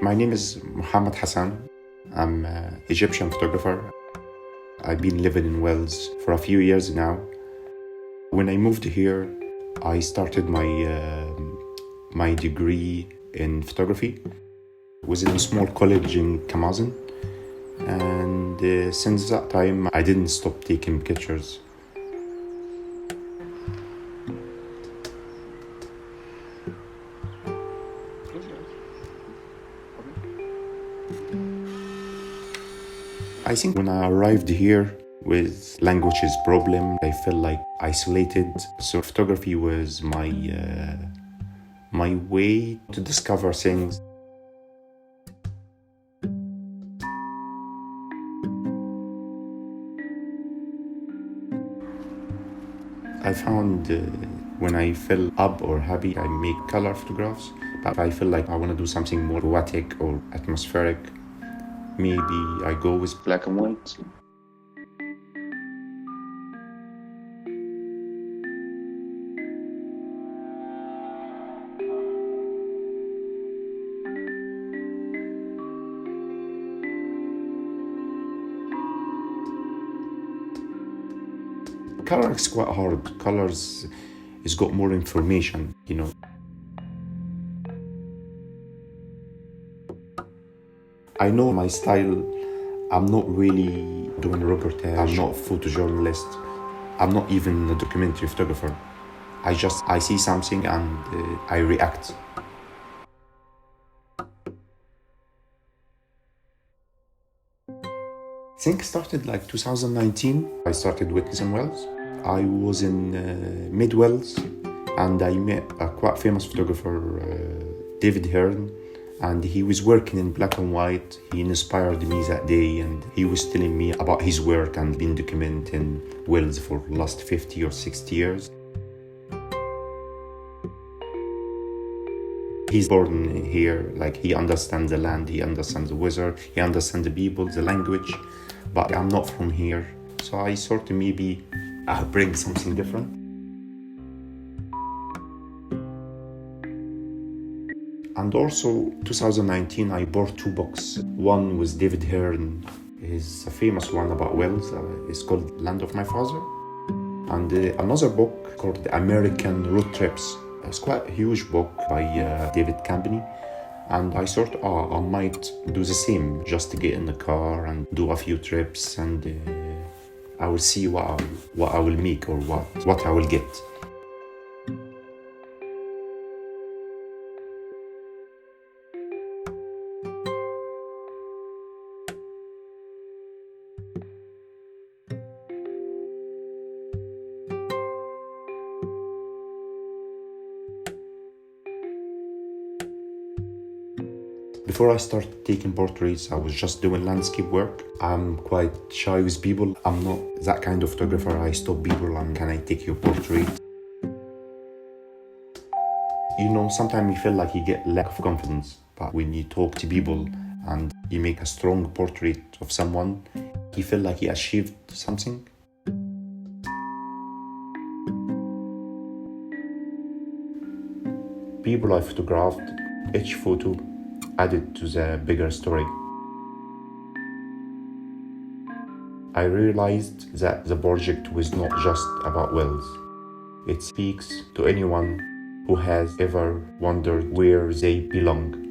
My name is Mohamed Hassan. I'm an Egyptian photographer. I've been living in Wales for a few years now. When I moved here, I started my degree in photography. It was in a small college in Kamazan. And since that time, I didn't stop taking pictures. I think when I arrived here with languages problem, I felt like isolated. So photography was my way to discover things. I found when I feel up or happy, I make color photographs. But if I feel like I want to do something more poetic or atmospheric, maybe I go with black and white. Color is quite hard. Colors has got more information, I know my style. I'm not really doing reportage. I'm not a photojournalist. I'm not even a documentary photographer. I see something and I react. I think it started like 2019. I started witnessing Wales. I was in mid-Wales and I met a quite famous photographer, David Hearn. And he was working in black and white. He inspired me that day and he was telling me about his work and been documenting Wales for the last 50 or 60 years. He's born here, like he understands the land, he understands the weather, he understands the people, the language, but I'm not from here. So I thought maybe I'll bring something different. And also, 2019, I bought 2 books. One was David Hearn, is a famous one about Wales. It's called Land of My Father. And another book called American Road Trips. It's quite a huge book by David Campany. And I thought, I might do the same, just to get in the car and do a few trips, and I will see what I will make or what I will get. Before I started taking portraits, I was just doing landscape work. I'm quite shy with people. I'm not that kind of photographer. I stop people and can I take your portrait? Sometimes you feel like you get lack of confidence. But when you talk to people and you make a strong portrait of someone, you feel like you achieved something. People I photographed, each photo added to the bigger story. I realized that the project was not just about Wales. It speaks to anyone who has ever wondered where they belong.